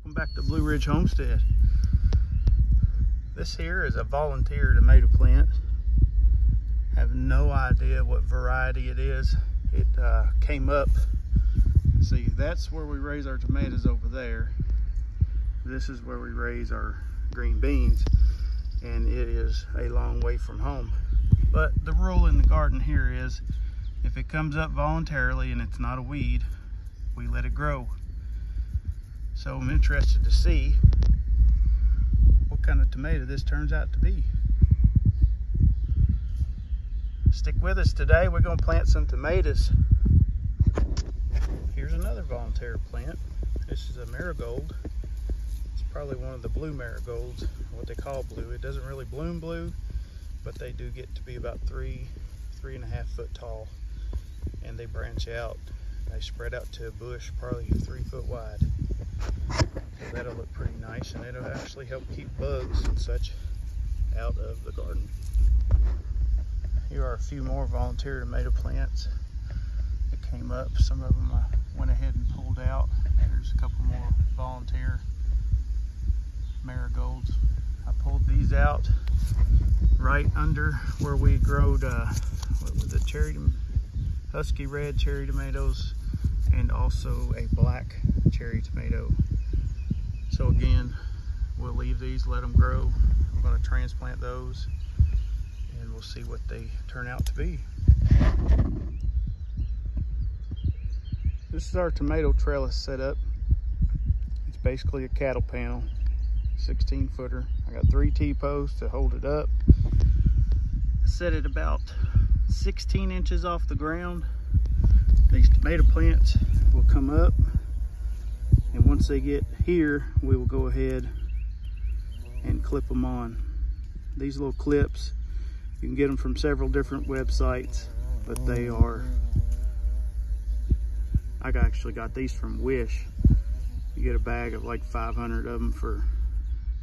Welcome back to Blue Ridge Homestead. This here is a volunteer tomato plant. I have no idea what variety it is. It came up. See, that's where we raise our tomatoes over there. This is where we raise our green beans, and it is a long way from home. But the rule in the garden here is if it comes up voluntarily and it's not a weed, we let it grow. So I'm interested to see what kind of tomato this turns out to be. Stick with us today. We're going to plant some tomatoes. Here's another volunteer plant. This is a marigold. It's probably one of the blue marigolds, what they call blue. It doesn't really bloom blue, but they do get to be about 3.5 foot tall, and they branch out. They spread out to a bush probably 3 foot wide. So that'll look pretty nice, and it'll actually help keep bugs and such out of the garden. Here are a few more volunteer tomato plants that came up. Some of them I went ahead and pulled out. There's a couple more volunteer marigolds. I pulled these out right under where we growed what was it, husky red cherry tomatoes, and also a black cherry tomato. So again, we'll leave these, let them grow. I'm going to transplant those, and we'll see what they turn out to be. This is our tomato trellis setup. It's basically a cattle panel, 16 footer. I got 3 T-posts to hold it up. I set it about 16 inches off the ground. These tomato plants will come up, and once they get here, we will go ahead and clip them on. These little clips, you can get them from several different websites, but they are, I actually got these from Wish. You get a bag of like 500 of them for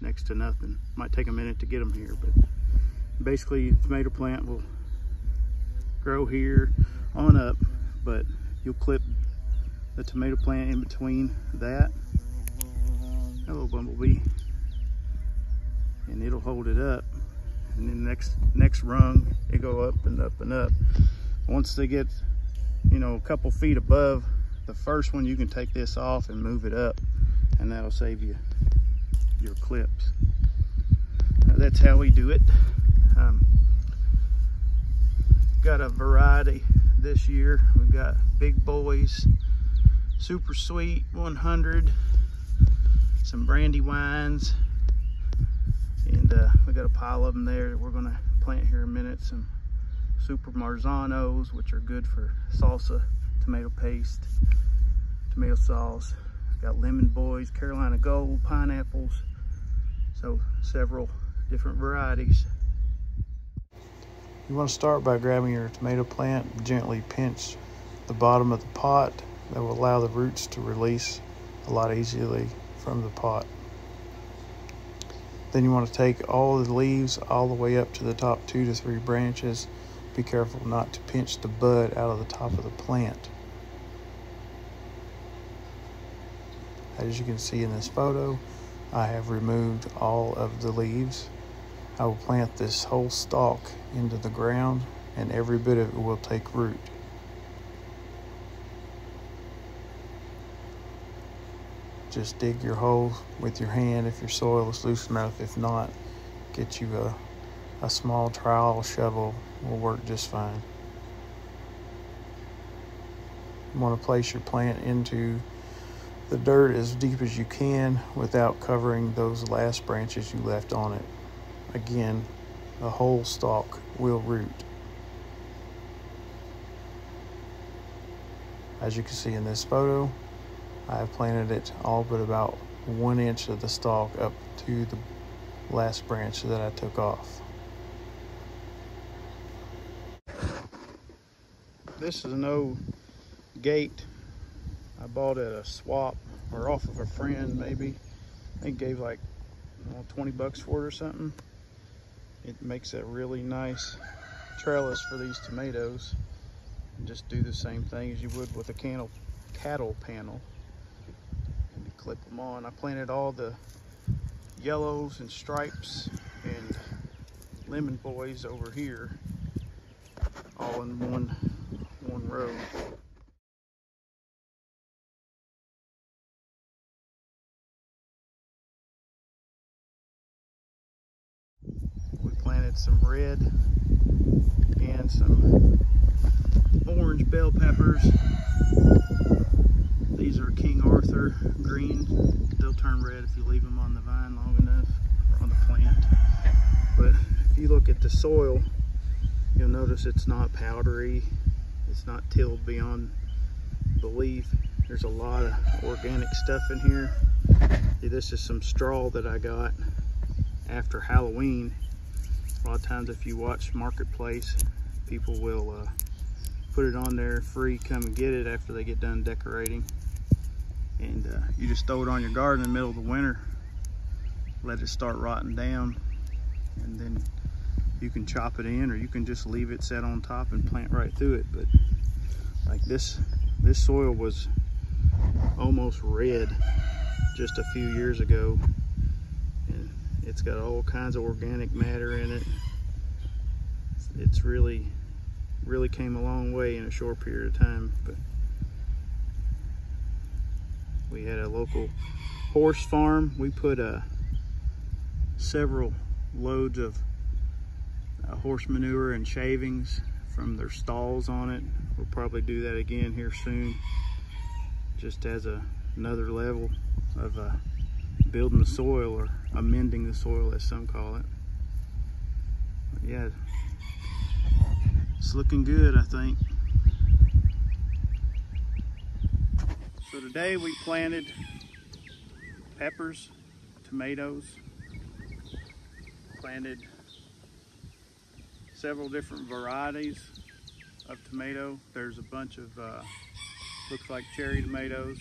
next to nothing. Might take a minute to get them here, but basically the tomato plant will grow here on up, but you'll clip the tomato plant in between that. Hello, bumblebee. And it'll hold it up, and then next rung it go up and up and up. Once they get, you know, a couple feet above the first one, you can take this off and move it up, and that'll save you your clips. Now, that's how we do it. Got a variety this year. We've got Big Boys, Super Sweet 100, some Brandywines, and we got a pile of them there that we're gonna plant here in a minute. Some Super Marzanos, which are good for salsa, tomato paste, tomato sauce. Got Lemon Boys, Carolina Gold, pineapples, so several different varieties. You want to start by grabbing your tomato plant, gently pinch the bottom of the pot. That will allow the roots to release a lot easily from the pot. Then you want to take all the leaves all the way up to the top 2 to 3 branches. Be careful not to pinch the bud out of the top of the plant. As you can see in this photo, I have removed all of the leaves. I will plant this whole stalk into the ground, and every bit of it will take root. Just dig your hole with your hand if your soil is loose enough. If not, get you a small trowel shovel, will work just fine. You want to place your plant into the dirt as deep as you can without covering those last branches you left on it. Again, the whole stalk will root. As you can see in this photo, I have planted it all but about 1 inch of the stalk up to the last branch that I took off. This is an old gate I bought at a swap or off of a friend, maybe. I think gave like 20 bucks for it or something. It makes a really nice trellis for these tomatoes. And just do the same thing as you would with a cattle panel. clip them on. I planted all the yellows and stripes and lemon boys over here, all in one row. We planted some red and some orange bell peppers. These are King Arthur green. They'll turn red if you leave them on the vine long enough, or on the plant. But if you look at the soil, you'll notice it's not powdery. It's not tilled beyond belief. There's a lot of organic stuff in here. See, this is some straw that I got after Halloween. A lot of times if you watch Marketplace, people will put it on there free, come and get it after they get done decorating. And you just throw it on your garden in the middle of the winter, let it start rotting down, and then you can chop it in, or you can just leave it set on top and plant right through it. But like this soil was almost red just a few years ago, and it's got all kinds of organic matter in it. It's really came a long way in a short period of time. But we had a local horse farm. We put several loads of horse manure and shavings from their stalls on it. We'll probably do that again here soon, just as another level of building the soil, or amending the soil as some call it. But yeah, it's looking good, I think. So today we planted peppers, tomatoes, planted several different varieties of tomato. There's a bunch of looks like cherry tomatoes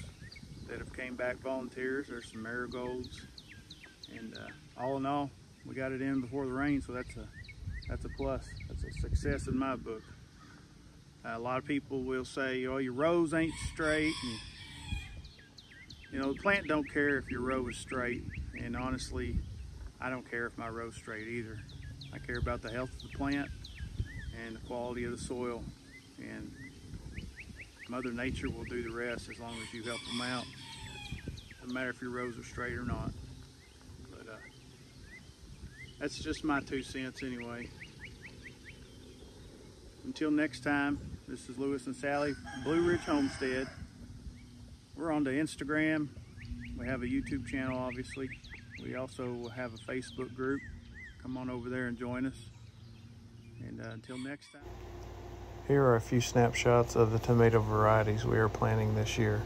that have came back volunteers. There's some marigolds, and all in all, we got it in before the rain, so that's a plus. That's a success in my book. A lot of people will say, oh, your rows ain't straight, and you know, the plant don't care if your row is straight, and honestly, I don't care if my row's straight either. I care about the health of the plant and the quality of the soil, and Mother Nature will do the rest as long as you help them out. No matter if your rows are straight or not. But that's just my 2 cents anyway. Until next time, this is Lewis and Sally, Blue Ridge Homestead. We're on to Instagram. We have a YouTube channel, obviously. We also have a Facebook group. Come on over there and join us. And until next time. Here are a few snapshots of the tomato varieties we are planting this year.